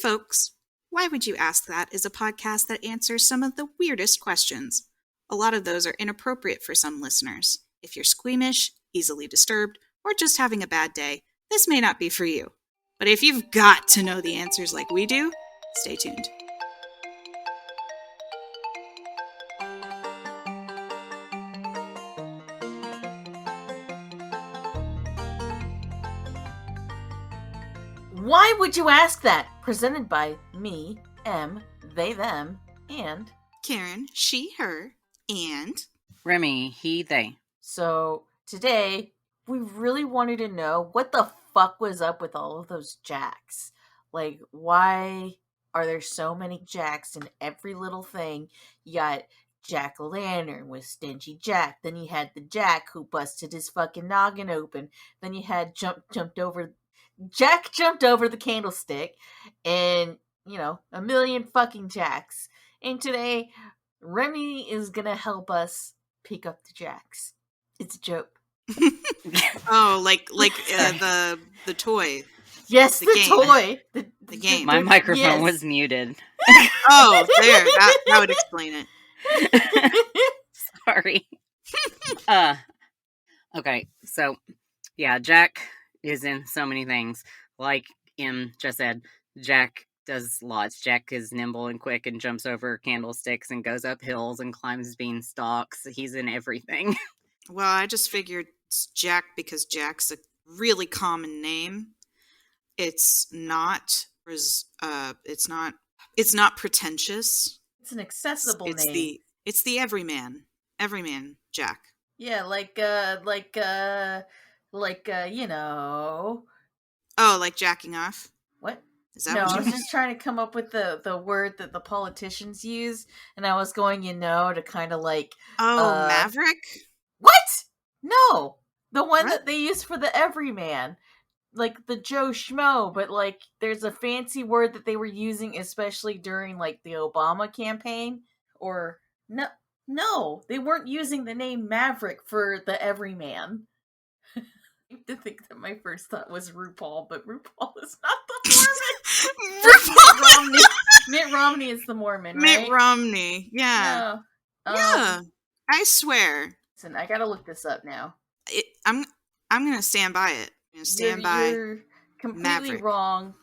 Folks, Why Would You Ask That is a podcast that answers some of the weirdest questions. A lot of those are inappropriate for some listeners. If you're squeamish, easily disturbed, or just having a bad day, this may not be for you. But if you've got to know the answers like we do, stay tuned. Why Would You Ask That? Presented by me, M, they, them, and Karen, she, her, and Remy, he, they. So today we really wanted to know what the fuck was up with all of those Jacks. Like, why are there so many Jacks in every little thing? You got Jack-o'-lantern with Stingy Jack. Then you had the Jack who busted his fucking noggin open. Then you had Jack jumped over the candlestick, and a million fucking Jacks. And today, Remy is gonna help us pick up the Jacks. It's a joke. oh, like the toy. Yes, the toy. The game. My microphone was muted. Oh, there. That would explain it. Sorry. Okay, so yeah, Jack is in so many things. Like M just said, Jack does lots. Jack is nimble and quick and jumps over candlesticks and goes up hills and climbs beanstalks. He's in everything. Well, I just figured it's Jack because Jack's a really common name. It's not pretentious. It's an accessible name. It's the everyman Jack. Yeah, Oh, like jacking off? What? Is that no, what I was just trying to come up with the word that the politicians use, and I was going, to kind of like... Oh, Maverick? What? No! The one that they use for the everyman. Like the Joe Schmo, but like there's a fancy word that they were using, especially during like the Obama campaign. Or no, they weren't using the name Maverick for the everyman. I have to think that my first thought was RuPaul, but RuPaul is not the Mormon. Mitt Romney is the Mormon, right? Mitt Romney, yeah. Yeah, I swear. Listen, I gotta look this up now. I'm gonna stand by it. You're completely Maverick. Wrong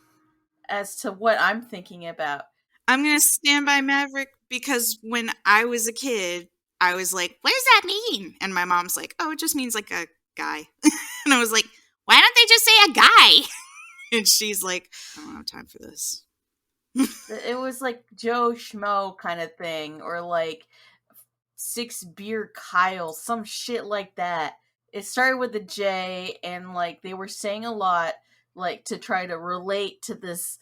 as to what I'm thinking about. I'm gonna stand by Maverick because when I was a kid, I was like, what does that mean? And my mom's like, oh, it just means like a guy. And I was like, why don't they just say a guy? And she's like, I don't have time for this. It was like Joe Schmo kind of thing, or like 6 Beer Kyle, some shit like that. It started with a J, and like they were saying a lot like to try to relate to this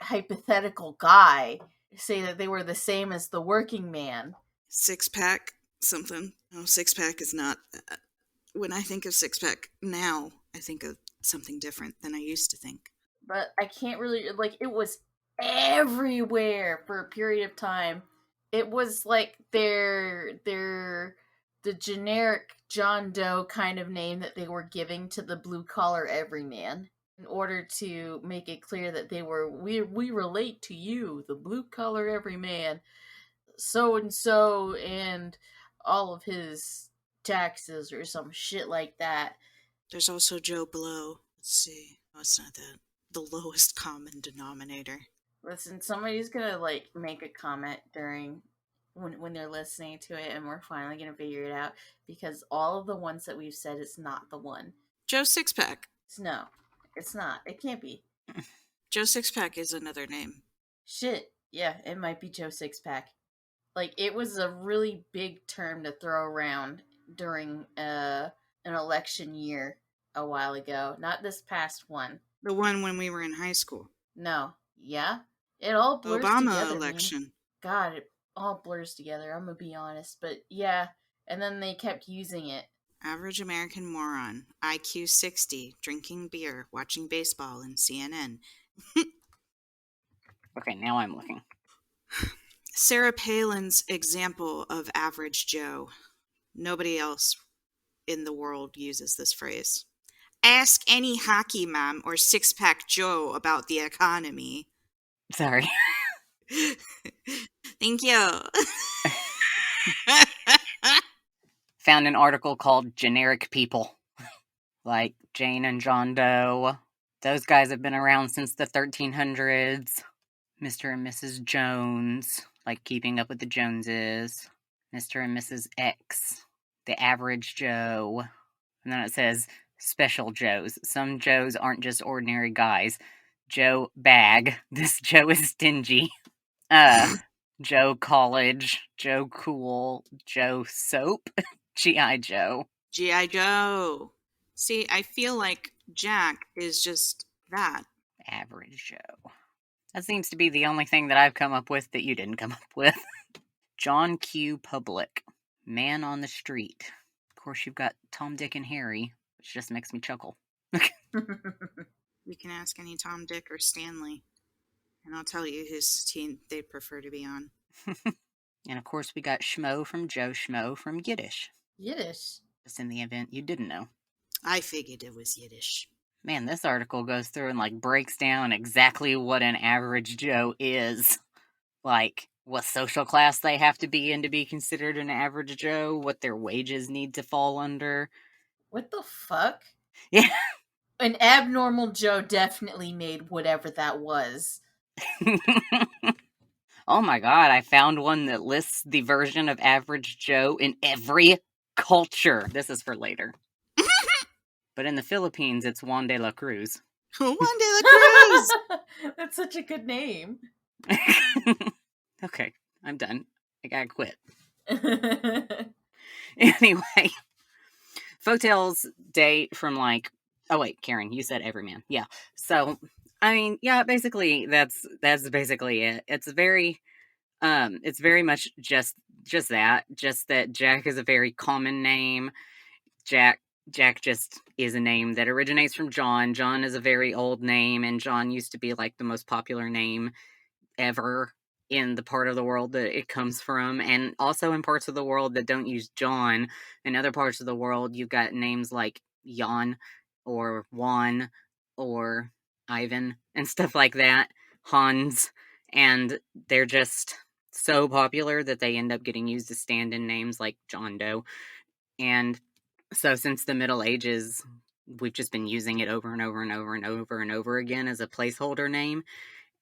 hypothetical guy, say that they were the same as the working man. Six pack something. No, six pack is not that. When I think of six pack now, I think of something different than I used to think. But I can't really, like, it was everywhere for a period of time. It was like the generic John Doe kind of name that they were giving to the blue collar everyman in order to make it clear that they were, we relate to you, the blue collar everyman, so and all of his taxes or some shit like that. There's also Joe Blow. Let's see. No, it's not that. The lowest common denominator. Listen, somebody's gonna like make a comment during when they're listening to it, and we're finally gonna figure it out, because all of the ones that we've said, it's not the one. Joe Sixpack. No, it's not. It can't be. Joe Sixpack is another name. Shit. Yeah, it might be Joe Sixpack. Like, it was a really big term to throw around during an election year a while ago. Not this past one. The one when we were in high school. No. Yeah? It all blurs Obama together. election. Man. God, it all blurs together, I'm gonna be honest. But yeah, and then they kept using it. Average American moron. IQ 60. Drinking beer. Watching baseball and CNN. Okay, now I'm looking. Sarah Palin's example of average Joe. Nobody else in the world uses this phrase. Ask any hockey mom or six-pack Joe about the economy. Sorry. Thank you. Found an article called Generic People. Like Jane and John Doe. Those guys have been around since the 1300s. Mr. and Mrs. Jones. Like Keeping Up with the Joneses. Mr. and Mrs. X. The Average Joe. And then it says Special Joes. Some Joes aren't just ordinary guys. Joe Bag. This Joe is stingy. Joe College. Joe Cool. Joe Soap. G.I. Joe. G.I. Joe. See, I feel like Jack is just that. Average Joe. That seems to be the only thing that I've come up with that you didn't come up with. John Q. Public. Man on the Street. Of course, you've got Tom, Dick, and Harry, which just makes me chuckle. You can ask any Tom, Dick, or Stanley, and I'll tell you whose team they'd prefer to be on. And of course, we got Schmo from Joe Schmo from Yiddish. Yiddish? Just in the event you didn't know. I figured it was Yiddish. Man, this article goes through and breaks down exactly what an average Joe is. Like, what social class they have to be in to be considered an average Joe, what their wages need to fall under. What the fuck? Yeah. An abnormal Joe definitely made whatever that was. Oh my god, I found one that lists the version of average Joe in every culture. This is for later. But in the Philippines, it's Juan de la Cruz. Juan de la Cruz! That's such a good name. Okay, I'm done. I gotta quit. Anyway, folktales date from oh wait, Karen, you said everyman. Yeah. So, I mean, yeah, basically that's basically it. It's very much just that Jack is a very common name. Jack just is a name that originates from John. John is a very old name, and John used to be the most popular name ever in the part of the world that it comes from, and also in parts of the world that don't use John. In other parts of the world, you've got names like Jan or Juan or Ivan and stuff like that, Hans, and they're just so popular that they end up getting used as stand-in names like John Doe. And so since the Middle Ages, we've just been using it over and over and over and over and over again as a placeholder name.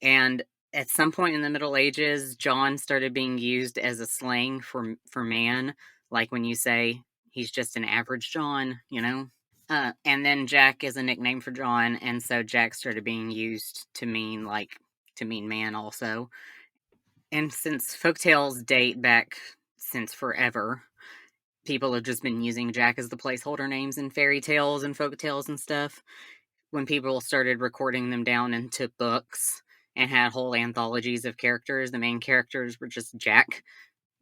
And at some point in the Middle Ages, John started being used as a slang for man, like when you say he's just an average John, you know? And then Jack is a nickname for John, and so Jack started being used to mean man also. And since folktales date back since forever, people have just been using Jack as the placeholder names in fairy tales and folktales and stuff. When people started recording them down into books and had whole anthologies of characters, the main characters were just Jack.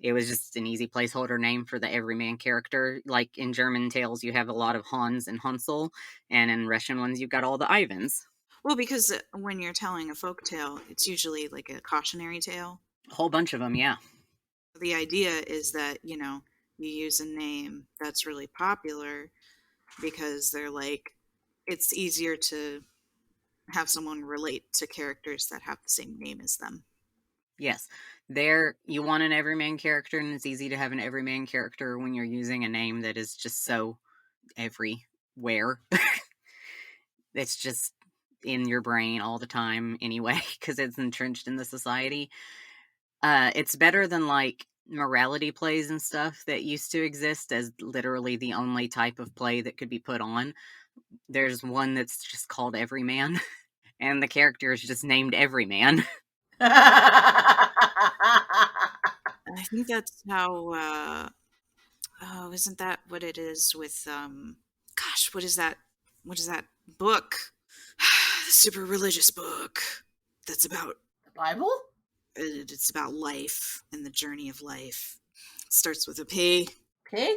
It was just an easy placeholder name for the everyman character. Like in German tales, you have a lot of Hans and Hansel, and in Russian ones, you've got all the Ivans. Well, because when you're telling a folk tale, it's usually like a cautionary tale. A whole bunch of them, yeah. The idea is that, you use a name that's really popular because they're it's easier to have someone relate to characters that have the same name as them. Yes. You want an everyman character, and it's easy to have an everyman character when you're using a name that is just so everywhere. It's just in your brain all the time anyway, because it's entrenched in the society. It's better than morality plays and stuff that used to exist as literally the only type of play that could be put on. There's one that's just called Everyman, and the character is just named Everyman. I think that's how, isn't that what it is with, what is that book? The super religious book that's about... The Bible? It's about life and the journey of life. It starts with a P. Pig?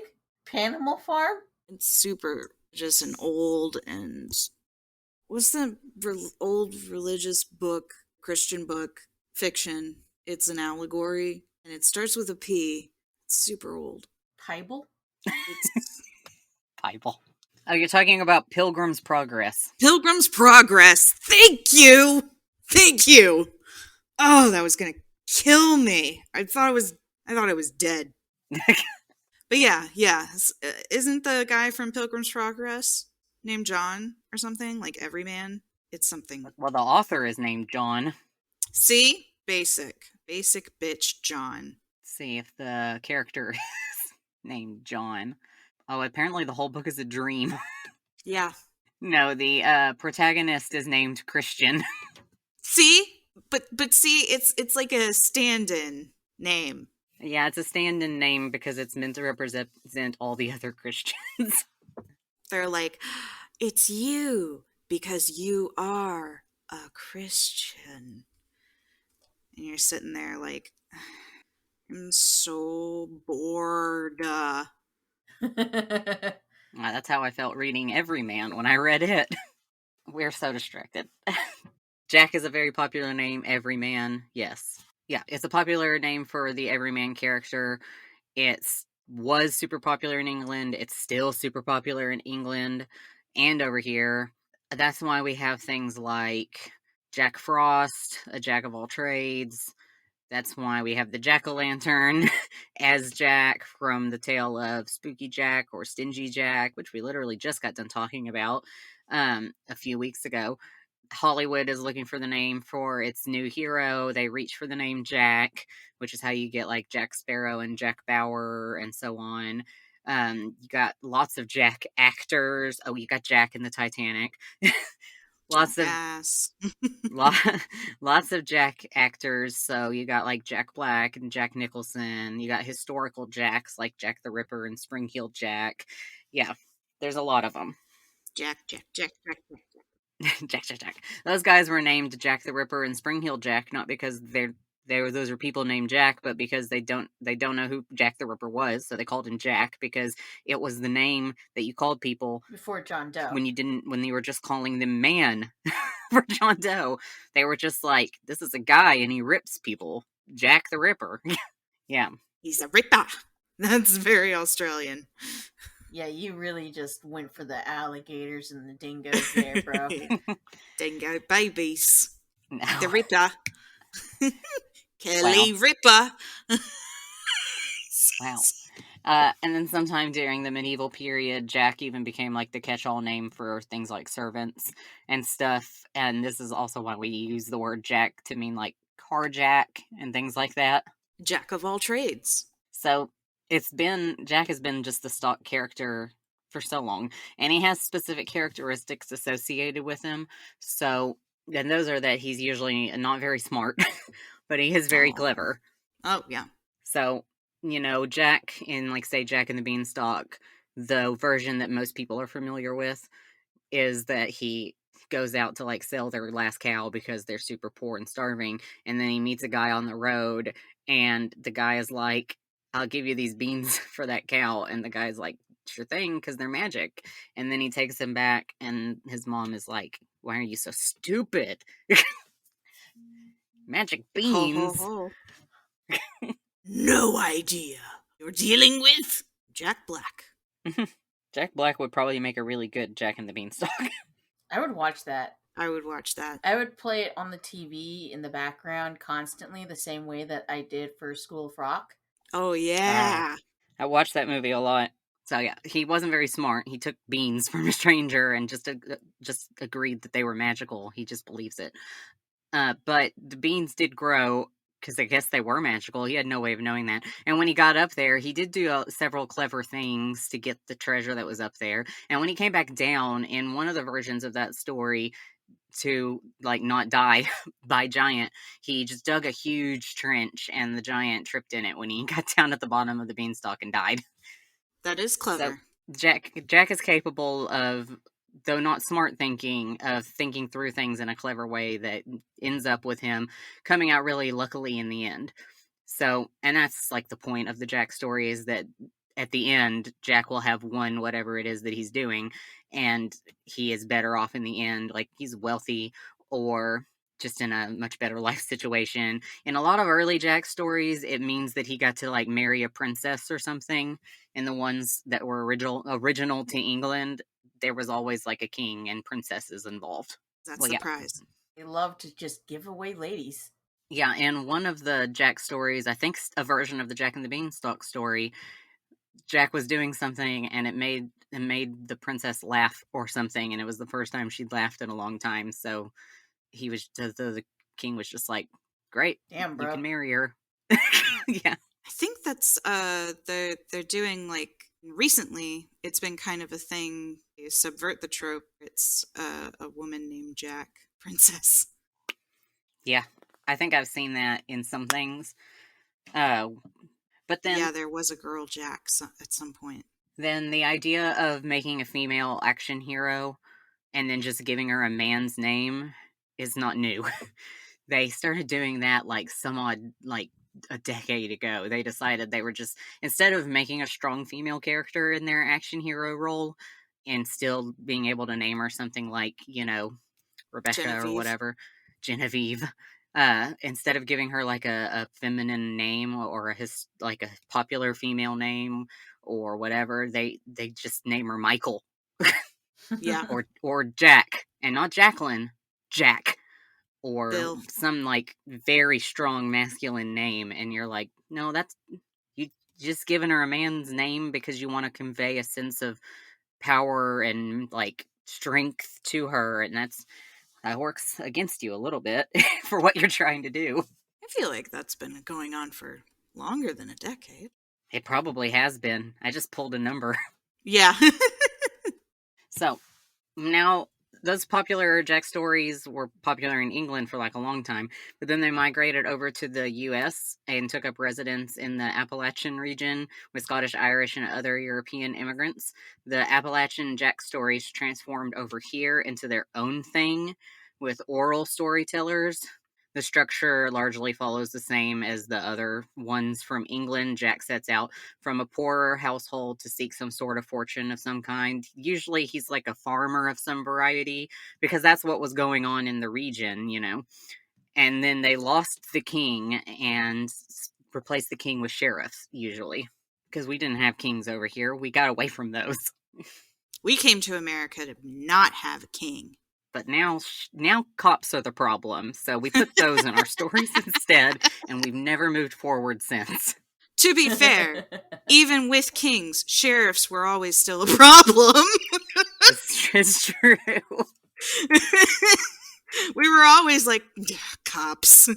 Panimal Farm? It's super just an old and... What's the old religious book, Christian book, fiction? It's an allegory, and it starts with a P. It's super old. Bible? Bible. Oh, you're talking about Pilgrim's Progress. Pilgrim's Progress! Thank you! Thank you! Oh, that was gonna kill me. I thought it was dead. But yeah, isn't the guy from Pilgrim's Progress named John or something? Like Everyman? It's something. Well, the author is named John. See? Basic bitch John. See if the character is named John. Oh, apparently the whole book is a dream. Yeah. No, the protagonist is named Christian. See? But see, it's like a stand-in name. Yeah, it's a stand-in name because it's meant to represent all the other Christians. They're like, it's you because you are a Christian. And you're sitting there like, I'm so bored. That's how I felt reading Everyman when I read it. We're so distracted. Jack is a very popular name. Everyman, yes. Yeah, it's a popular name for the Everyman character. It was super popular in England. It's still super popular in England and over here. That's why we have things like Jack Frost, a jack of all trades. That's why we have the jack-o'-lantern as Jack from the tale of Spooky Jack or Stingy Jack, which we literally just got done talking about a few weeks ago. Hollywood is looking for the name for its new hero. They reach for the name Jack, which is how you get like Jack Sparrow and Jack Bauer and so on. You got lots of Jack actors. Oh, you got Jack in the Titanic. lots of lots of Jack actors. So you got like Jack Black and Jack Nicholson. You got historical Jacks like Jack the Ripper and Spring-Heeled Jack. Yeah, there's a lot of them. Jack. Jack. Those guys were named Jack the Ripper and Spring-Heeled Jack not because those are people named Jack, but because they don't know who Jack the Ripper was, so they called him Jack because it was the name that you called people before John Doe. When you were just calling them man for John Doe, they were just like, this is a guy and he rips people. Jack the Ripper. Yeah. He's a ripper. That's very Australian. Yeah, you really just went for the alligators and the dingoes there, bro. Dingo babies. No. The Ripper. Kelly Ripper. Wow. And then sometime during the medieval period, Jack even became like the catch-all name for things like servants and stuff. And this is also why we use the word Jack to mean like carjack and things like that. Jack of all trades. So Jack has been just the stock character for so long, and he has specific characteristics associated with him. So, and those are that he's usually not very smart, but he is very clever. Oh, yeah. So, Jack in, like, say, Jack and the Beanstalk, the version that most people are familiar with is that he goes out to, like, sell their last cow because they're super poor and starving, and then he meets a guy on the road, and the guy is like, I'll give you these beans for that cow, and the guy's like, sure thing, because they're magic. And then he takes him back, and his mom is like, why are you so stupid? Magic beans? Ho, ho, ho. No idea. You're dealing with Jack Black. Jack Black would probably make a really good Jack and the Beanstalk. I would watch that. I would watch that. I would play it on the TV in the background constantly, the same way that I did for School of Rock. Oh, yeah. I watched that movie a lot. So, yeah, he wasn't very smart. He took beans from a stranger and just agreed that they were magical. He just believes it. But the beans did grow because I guess they were magical. He had no way of knowing that. And when he got up there, he did do several clever things to get the treasure that was up there. And when he came back down, in one of the versions of that story, to, like, not die by giant, he just dug a huge trench, and the giant tripped in it when he got down at the bottom of the beanstalk and died. That is clever. So Jack is capable of, though not smart thinking, of thinking through things in a clever way that ends up with him coming out really luckily in the end. So, and that's like the point of the Jack story, is that at the end, Jack will have won whatever it is that he's doing, and he is better off in the end. Like, he's wealthy or just in a much better life situation. In a lot of early Jack stories, it means that he got to, like, marry a princess or something. In the ones that were original to England, there was always, like, a king and princesses involved. That's the prize. They love to just give away ladies. Yeah, in one of the Jack stories, I think a version of the Jack and the Beanstalk story, Jack was doing something and it made the princess laugh or something, and it was the first time she'd laughed in a long time. So the king was just like, "Great, Damn, you bro. can marry her." Yeah, I think that's they're doing like recently. It's been kind of a thing. They subvert the trope. It's a woman named Jack, princess. yeah. I think I've seen that in some things. Uh, but then Yeah, there was a girl Jack at some point. then the idea of making a female action hero and then just giving her a man's name is not new. They started doing that like some odd like a decade ago. They decided they were just, instead of making a strong female character in their action hero role and still being able to name her something like, Rebecca or Genevieve. whatever, Genevieve. Instead of giving her like a feminine name or like a popular female name or whatever, they just name her Michael Yeah, or Jack, and not Jacqueline, Jack, or Bill. some like very strong masculine name, and you're like, no, that's you just giving her a man's name because you want to convey a sense of power and like strength to her, and that works against you a little bit for what you're trying to do. I feel like that's been going on for longer than a decade. It probably has been. I just pulled a number. Yeah. So now those popular Jack stories were popular in England for like a long time, but then they migrated over to the US and took up residence in the Appalachian region with Scottish, Irish, and other European immigrants. The Appalachian Jack stories transformed over here into their own thing with oral storytellers. The structure largely follows the same as the other ones from England. Jack sets out from a poorer household to seek some sort of fortune of some kind. Usually he's like a farmer of some variety because that's what was going on in the region. And then they lost the king and replaced the king with sheriffs, usually. Because we didn't have kings over here. We got away from those. We came to America to not have a king. But now cops are the problem. So we put those in our stories instead, and we've never moved forward since. To be fair, even with kings, sheriffs were always still a problem. It's true. We were always like, cops.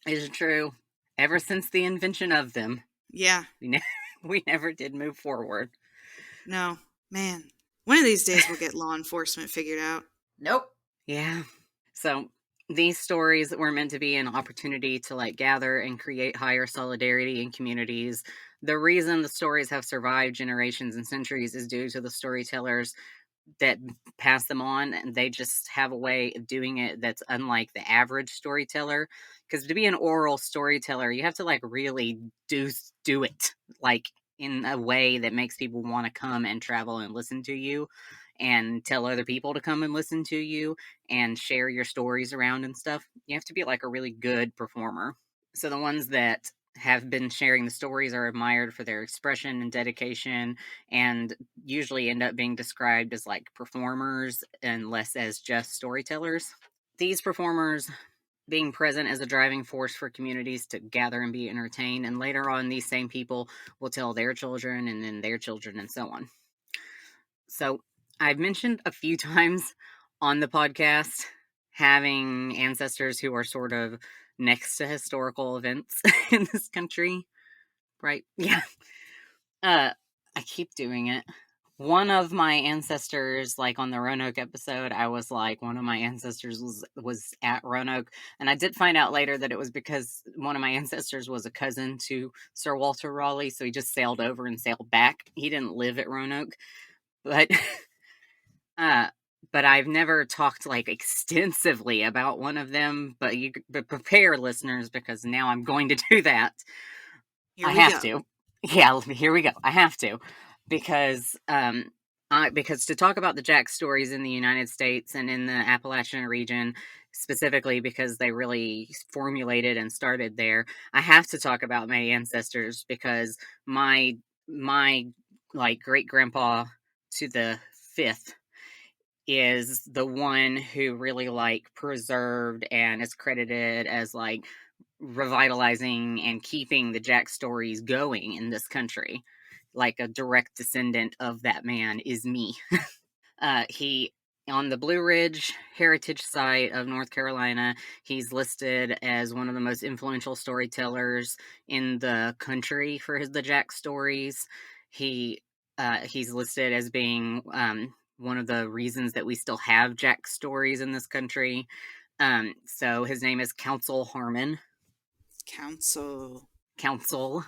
It's true. Ever since the invention of them, Yeah, we never did move forward. no, man. One of these days we'll get law enforcement figured out. Nope. Yeah. So these stories were meant to be an opportunity to like gather and create higher solidarity in communities. The reason the stories have survived generations and centuries is due to the storytellers that pass them on, and they just have a way of doing it that's unlike the average storyteller. Because to be an oral storyteller, you have to like really do it like in a way that makes people want to come and travel and listen to you and tell other people to come and listen to you and share your stories around and stuff. You have to be like a really good performer. So the ones that have been sharing the stories are admired for their expression and dedication, and usually end up being described as like performers and less as just storytellers. These performers being present as a driving force for communities to gather and be entertained, and later on these same people will tell their children and then their children and so on. So I've mentioned a few times on the podcast having ancestors who are sort of next to historical events in this country, right? Yeah. I keep doing it. One of my ancestors, like on the Roanoke episode, I was like, one of my ancestors was at Roanoke, and I did find out later that it was because one of my ancestors was a cousin to Sir Walter Raleigh, so he just sailed over and sailed back. He didn't live at Roanoke, but uh, but I've never talked like extensively about one of them. But prepare, listeners, because now I'm going to do that. Here I we have go. to. Yeah, here we go. I have to because because to talk about the Jack stories in the United States and in the Appalachian region specifically because they really formulated and started there, I have to talk about my ancestors because my like great grandpa to the fifth is the one who really like preserved and is credited as like revitalizing and keeping the Jack stories going in this country. Like a direct descendant of that man is me. He on the Blue Ridge Heritage Site of North Carolina, he's listed as one of the most influential storytellers in the country for the Jack stories. He's listed as being one of the reasons that we still have Jack stories in this country. So his name is Council Harmon. Council,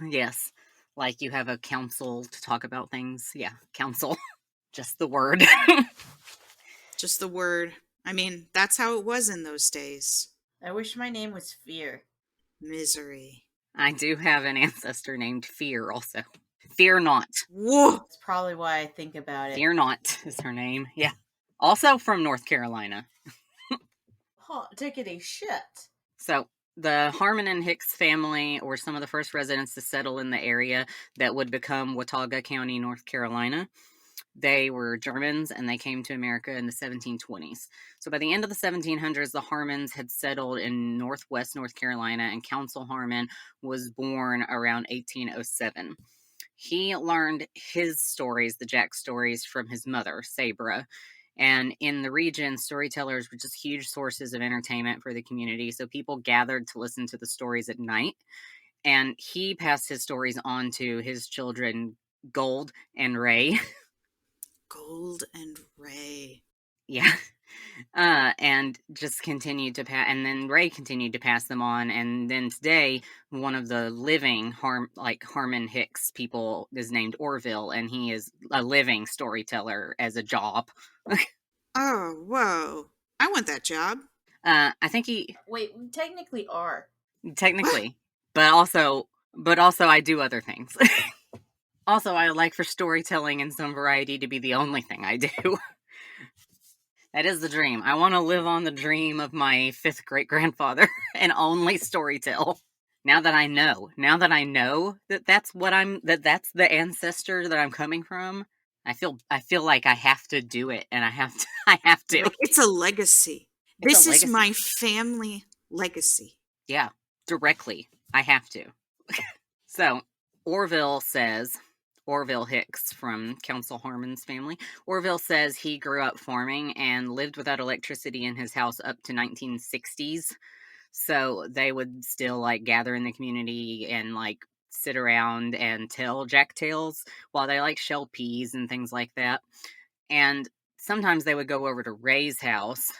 yes. Like you have a council to talk about things. Yeah, council. Just the word. Just the word. I mean, that's how it was in those days. I wish my name was Fear. Misery. I do have an ancestor named Fear also. Fear Not. Whoa! That's probably why I think about it. Fear Not is her name. Yeah. Also from North Carolina. Huh, tickety shit. So the Harmon and Hicks family were some of the first residents to settle in the area that would become Watauga County, North Carolina. They were Germans, and they came to America in the 1720s. So by the end of the 1700s, the Harmons had settled in northwest North Carolina, and Council Harmon was born around 1807. He learned his stories, the Jack stories, from his mother, Sabra. And in the region, storytellers were just huge sources of entertainment for the community. So people gathered to listen to the stories at night. And he passed his stories on to his children, Gold and Ray. Gold and Ray. Yeah. And just continued to pass, and then Ray continued to pass them on, and then today, one of the living Harmon Hicks people is named Orville, and he is a living storyteller as a job. Oh, whoa. I want that job. I think he Wait, we technically are. technically, but also I do other things. Also, I like for storytelling and some variety to be the only thing I do. That is the dream. I want to live on the dream of my 5th great-grandfather and only storytell. Now that I know that that's that's the ancestor that I'm coming from, I feel like I have to do it, and I have to. Like, it's a legacy. It's This a is legacy. my family legacy. Yeah, directly. I have to. So, Orville Hicks from Council Harmon's family. Orville says he grew up farming and lived without electricity in his house up to 1960s. So they would still like gather in the community and like sit around and tell Jack tales while they like shell peas and things like that. And sometimes they would go over to Ray's house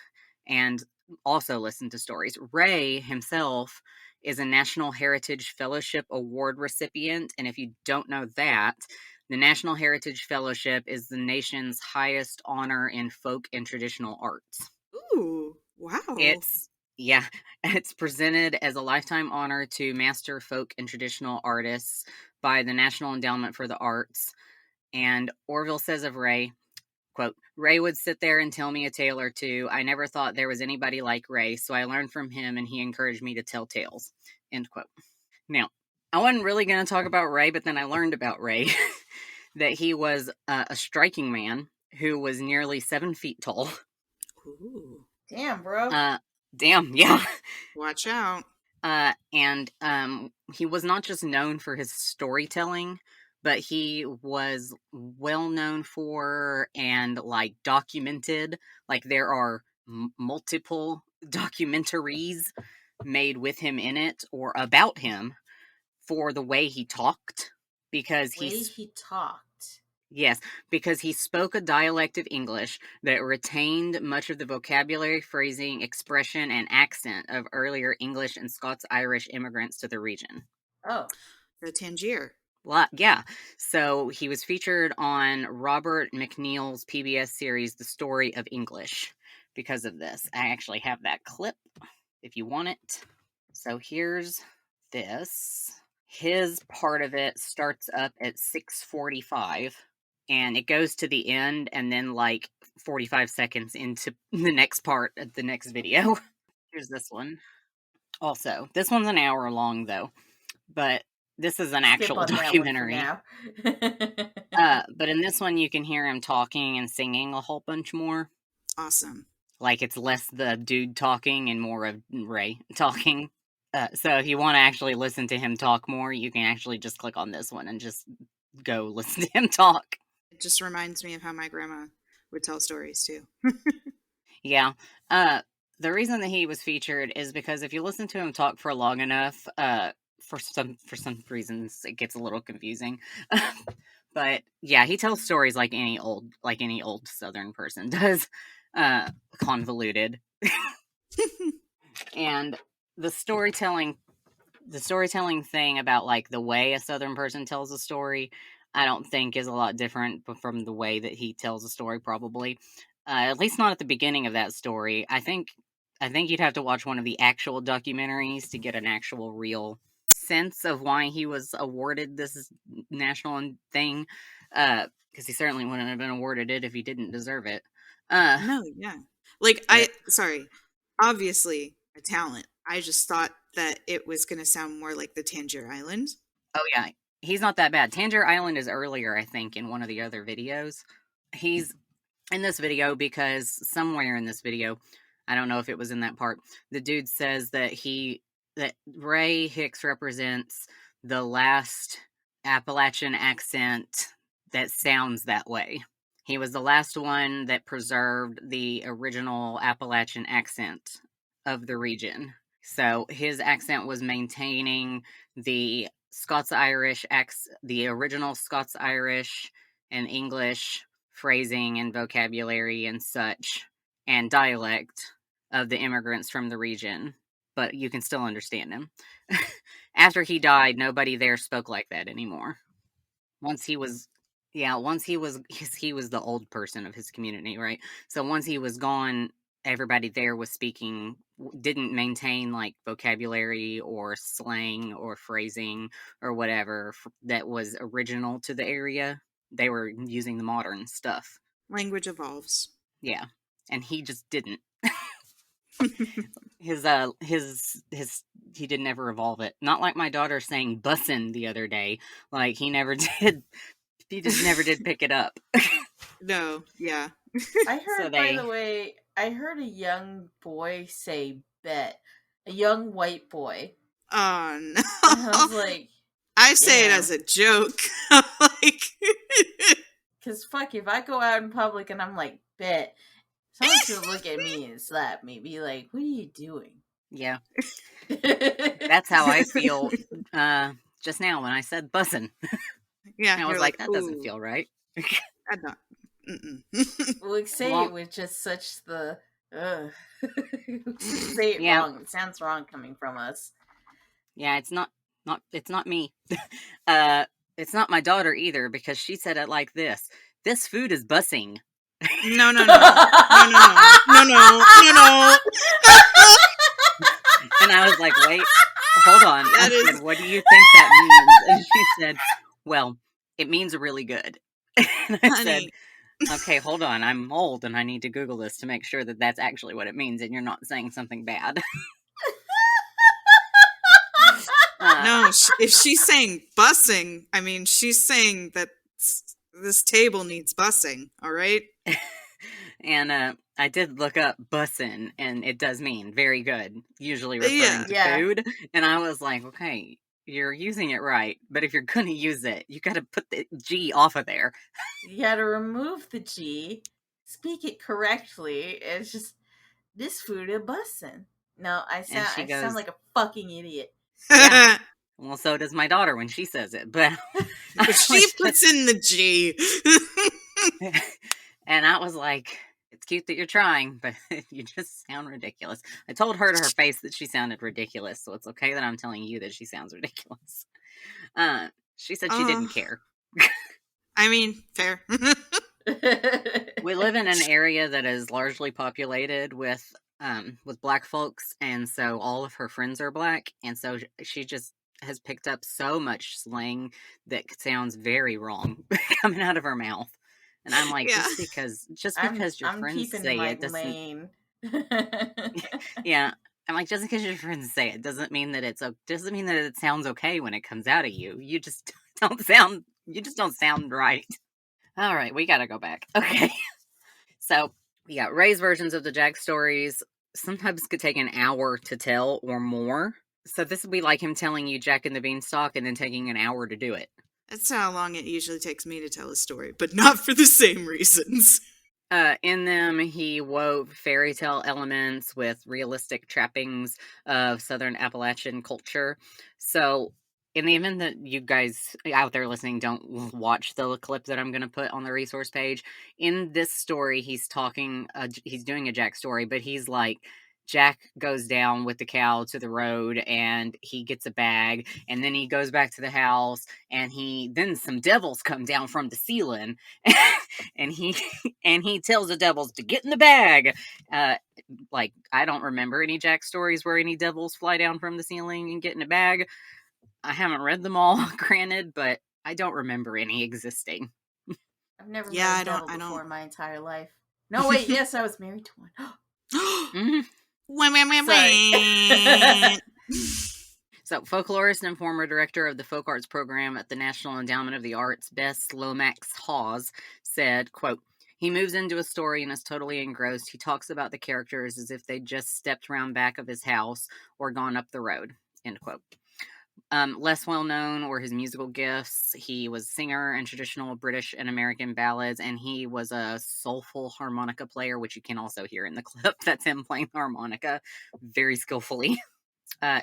and also listen to stories. Ray himself is a National Heritage Fellowship Award recipient, and if you don't know that, the National Heritage Fellowship is the nation's highest honor in folk and traditional arts. Ooh, wow. It's presented as a lifetime honor to master folk and traditional artists by the National Endowment for the Arts. And Orville says of Ray, quote, Ray would sit there and tell me a tale or two. I never thought there was anybody like Ray, so I learned from him and he encouraged me to tell tales, end quote. Now, I wasn't really going to talk about Ray, but then I learned about Ray, that he was a striking man who was nearly 7 feet tall. Ooh. Damn, bro. Damn, yeah. Watch out. And he was not just known for his storytelling, but he was well known for and like documented. Like there are multiple documentaries made with him in it or about him for the way he talked, because he talked. Yes, because he spoke a dialect of English that retained much of the vocabulary, phrasing, expression, and accent of earlier English and Scots-Irish immigrants to the region. Oh. The Tangier. Yeah. So he was featured on Robert McNeil's PBS series, The Story of English, because of this. I actually have that clip if you want it. So here's this. His part of it starts up at 6:45. And it goes to the end, and then like 45 seconds into the next part of the next video. Here's this one. Also, this one's an hour long though, but this is an actual documentary. But in this one, you can hear him talking and singing a whole bunch more. Awesome. Like it's less the dude talking and more of Ray talking. So if you want to actually listen to him talk more, you can actually just click on this one and just go listen to him talk. It just reminds me of how my grandma would tell stories too. Yeah. The reason that he was featured is because if you listen to him talk for long enough, for some reasons it gets a little confusing. But yeah, he tells stories like any old Southern person does, convoluted. And the storytelling thing about like the way a Southern person tells a story, I don't think is a lot different from the way that he tells a story. Probably, at least not at the beginning of that story. I think you'd have to watch one of the actual documentaries to get an actual real sense of why he was awarded this national thing. Because he certainly wouldn't have been awarded it if he didn't deserve it. No, yeah. Like, But sorry, obviously a talent. I just thought that it was going to sound more like the Tangier Island. oh yeah, he's not that bad. Tangier Island is earlier, I think, in one of the other videos. He's in this video because somewhere in this video, I don't know if it was in that part, the dude says that Ray Hicks represents the last Appalachian accent that sounds that way. He was the last one that preserved the original Appalachian accent of the region. So his accent was maintaining the the original Scots Irish and English phrasing and vocabulary and such, and dialect of the immigrants from the region, but you can still understand him. After he died, nobody there spoke like that anymore. Once he was, yeah, he was the old person of his community, right? So once he was gone, everybody there was speaking, didn't maintain like vocabulary or slang or phrasing or whatever that was original to the area. They were using the modern stuff. Language evolves. Yeah. And he just didn't. His he didn't ever evolve it. Not like my daughter saying bussin' the other day. Like he never did. He just never did pick it up. No, yeah. I heard, by the way, I heard a young boy say bet. A young white boy. Oh no. And I was like, I say it damn. as a joke. Like, because fuck, if I go out in public and I'm like, bet, someone should look at me and slap me, be like, what are you doing? Yeah. That's how I feel just now when I said bussin'. yeah, And I was you're like, that doesn't "Ooh, feel right. I'm not. Mm-mm." Like, say Well- it with just such the say it Yeah. wrong. It sounds wrong coming from us. Yeah, it's not me. It's not my daughter either, because she said it like this. This food is bussing. No, no, no. No, no, no. No, no, no, no. And I was like, wait, hold on. That I said, is- what do you think that means? And she said, well, it means really good. And I said, Honey. okay, hold on. I'm old and I need to Google this to make sure that that's actually what it means and you're not saying something bad. No, if she's saying bussing, I mean, she's saying that this table needs bussing, all right? And I did look up bussin', and it does mean very good, usually referring Yeah. to Yeah. food. And I was like, okay, you're using it right, but if you're gonna use it, you gotta put the G off of there. You gotta remove the G, speak it correctly. It's just, this food a bussin'. No, I she sound goes- like a fucking idiot. Yeah. Well, so does my daughter when she says it, but I But she was puts in the G. and I was like, it's cute that you're trying, but you just sound ridiculous. I told her to her face that she sounded ridiculous, so it's okay that I'm telling you that she sounds ridiculous. She said she didn't care. I mean, fair. We live in an area that is largely populated with black folks, and so all of her friends are black, and so she just has picked up so much slang that sounds very wrong coming out of her mouth. And I'm like, Yeah. just because your I'm friends keeping say my it doesn't. lane. Yeah, I'm like, just because your friends say it doesn't mean that doesn't mean that it sounds okay when it comes out of you. You just don't sound right. All right, we gotta go back. Okay, so we got Ray's versions of the Jack stories. Sometimes could take an hour to tell or more. So this would be like him telling you Jack and the Beanstalk and then taking an hour to do it. That's how long it usually takes me to tell a story, but not for the same reasons. In them, he wove fairy tale elements with realistic trappings of Southern Appalachian culture. So, in the event that you guys out there listening don't watch the clip that I'm going to put on the resource page, in this story, he's doing a Jack story, but he's like, Jack goes down with the cow to the road and he gets a bag, and then he goes back to the house, and then some devils come down from the ceiling, and he tells the devils to get in the bag. Like, I don't remember any Jack stories where any devils fly down from the ceiling and get in a bag. I haven't read them all, granted, but I don't remember any existing. I've never Yeah, met a devil I before don't. in my entire life. No, wait, yes, I was married to one. Mhm. Sorry. So, folklorist and former director of the folk arts program at the National Endowment of the Arts, Bess Lomax Hawes, said, quote, "He moves into a story and is totally engrossed. He talks about the characters as if they just stepped round back of his house or gone up the road," end quote. Less well known were his musical gifts. He was a singer in traditional British and American ballads, and he was a soulful harmonica player, which you can also hear in the clip. That's him playing the harmonica very skillfully.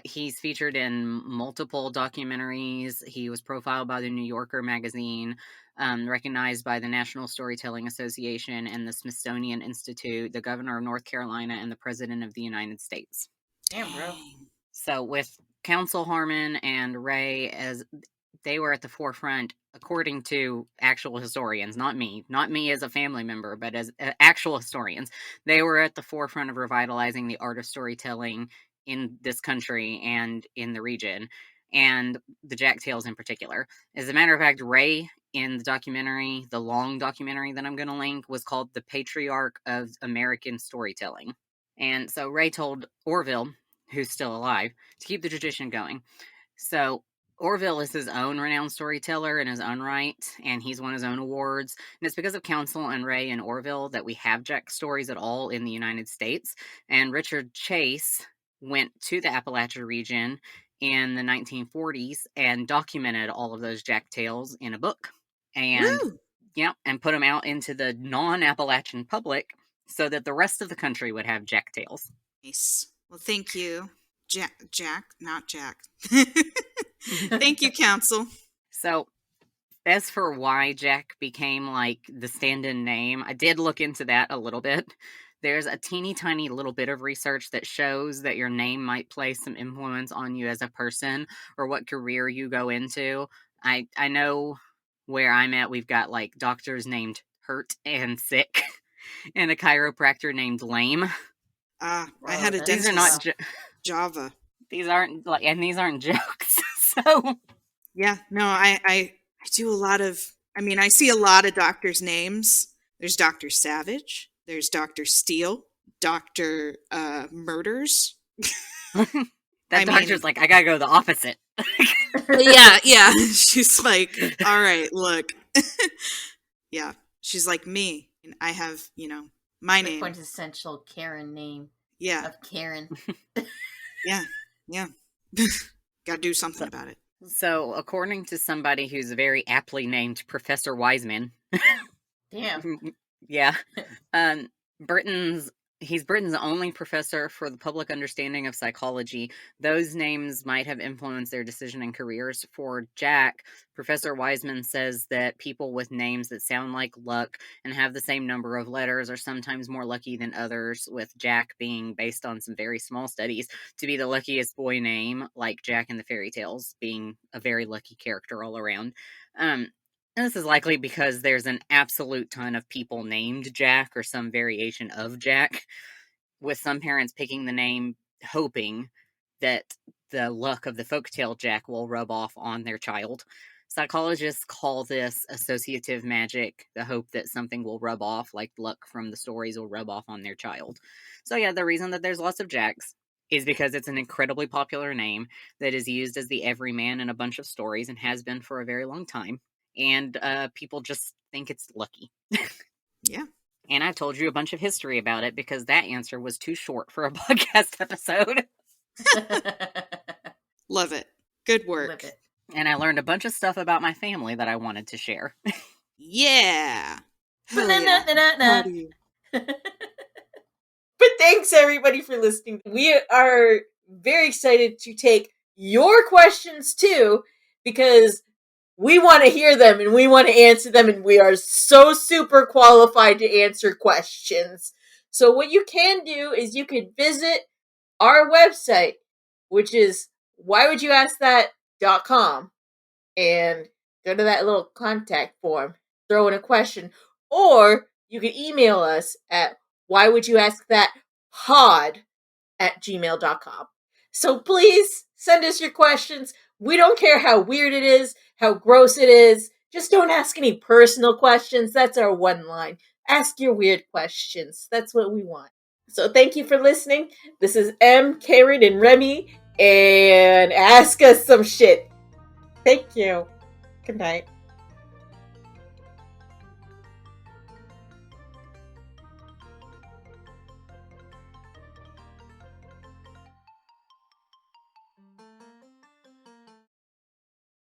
He's featured in multiple documentaries. He was profiled by the New Yorker magazine, recognized by the National Storytelling Association and the Smithsonian Institute, the governor of North Carolina, and the president of the United States. Damn, bro. So with Council Harmon and Ray, as they were at the forefront, according to actual historians, not me as a family member, but as actual historians, they were at the forefront of revitalizing the art of storytelling in this country and in the region, and the Jack Tales in particular. As a matter of fact, Ray, in the documentary, the long documentary that I'm going to link, was called The Patriarch of American Storytelling. And so Ray told Orville, who's still alive, to keep the tradition going. So Orville is his own renowned storyteller in his own right, and he's won his own awards. And it's because of Council and Ray and Orville that we have Jack stories at all in the United States. And Richard Chase went to the Appalachia region in the 1940s and documented all of those Jack tales in a book. And Woo! yeah, and put them out into the non-Appalachian public so that the rest of the country would have Jack tales. Nice. Well, thank you, Jack, not Jack. Thank you, Council. So, as for why Jack became like the stand-in name, I did look into that a little bit. There's a teeny tiny little bit of research that shows that your name might place some influence on you as a person or what career you go into. I know where I'm at, we've got like doctors named Hurt and Sick and a chiropractor named Lame. I had a These dentist. are not Java. These aren't jokes. So yeah, no, I do a lot of. I mean, I see a lot of doctors' names. There's Dr. Savage. There's Dr. Steele. Dr. Murders. That doctor's like, I gotta go the opposite. Yeah. She's like, all right, look. Yeah, she's like me. And I have, my name. Quintessential Karen name. Yeah. Of Karen. Yeah. Gotta do something about it. So, according to somebody who's very aptly named Professor Wiseman. Damn. Yeah. He's Britain's only professor for the public understanding of psychology. Those names might have influenced their decision and careers. For Jack, Professor Wiseman says that people with names that sound like luck and have the same number of letters are sometimes more lucky than others, with Jack being, based on some very small studies, to be the luckiest boy name, like Jack in the fairy tales, being a very lucky character all around. And this is likely because there's an absolute ton of people named Jack or some variation of Jack, with some parents picking the name hoping that the luck of the folktale Jack will rub off on their child. Psychologists call this associative magic, the hope that something will rub off, like luck from the stories will rub off on their child. So yeah, the reason that there's lots of Jacks is because it's an incredibly popular name that is used as the everyman in a bunch of stories and has been for a very long time. And people just think it's lucky. Yeah. And I've told you a bunch of history about it because that answer was too short for a podcast episode. Love it. Good work. Live it. And I learned a bunch of stuff about my family that I wanted to share. Yeah. Hell yeah. Na-na-na-na-na. Proud of you. But thanks everybody for listening. We are very excited to take your questions too, because we want to hear them and we want to answer them, and we are so super qualified to answer questions. So what you can do is you could visit our website, which is whywouldyouskthat.com, and go to that little contact form, throw in a question, or you can email us at whywouldyouskthatpod@gmail.com. So please send us your questions. We don't care how weird it is, how gross it is. Just don't ask any personal questions. That's our one line. Ask your weird questions. That's what we want. So thank you for listening. This is M, Karen, and Remy, and ask us some shit. Thank you. Good night.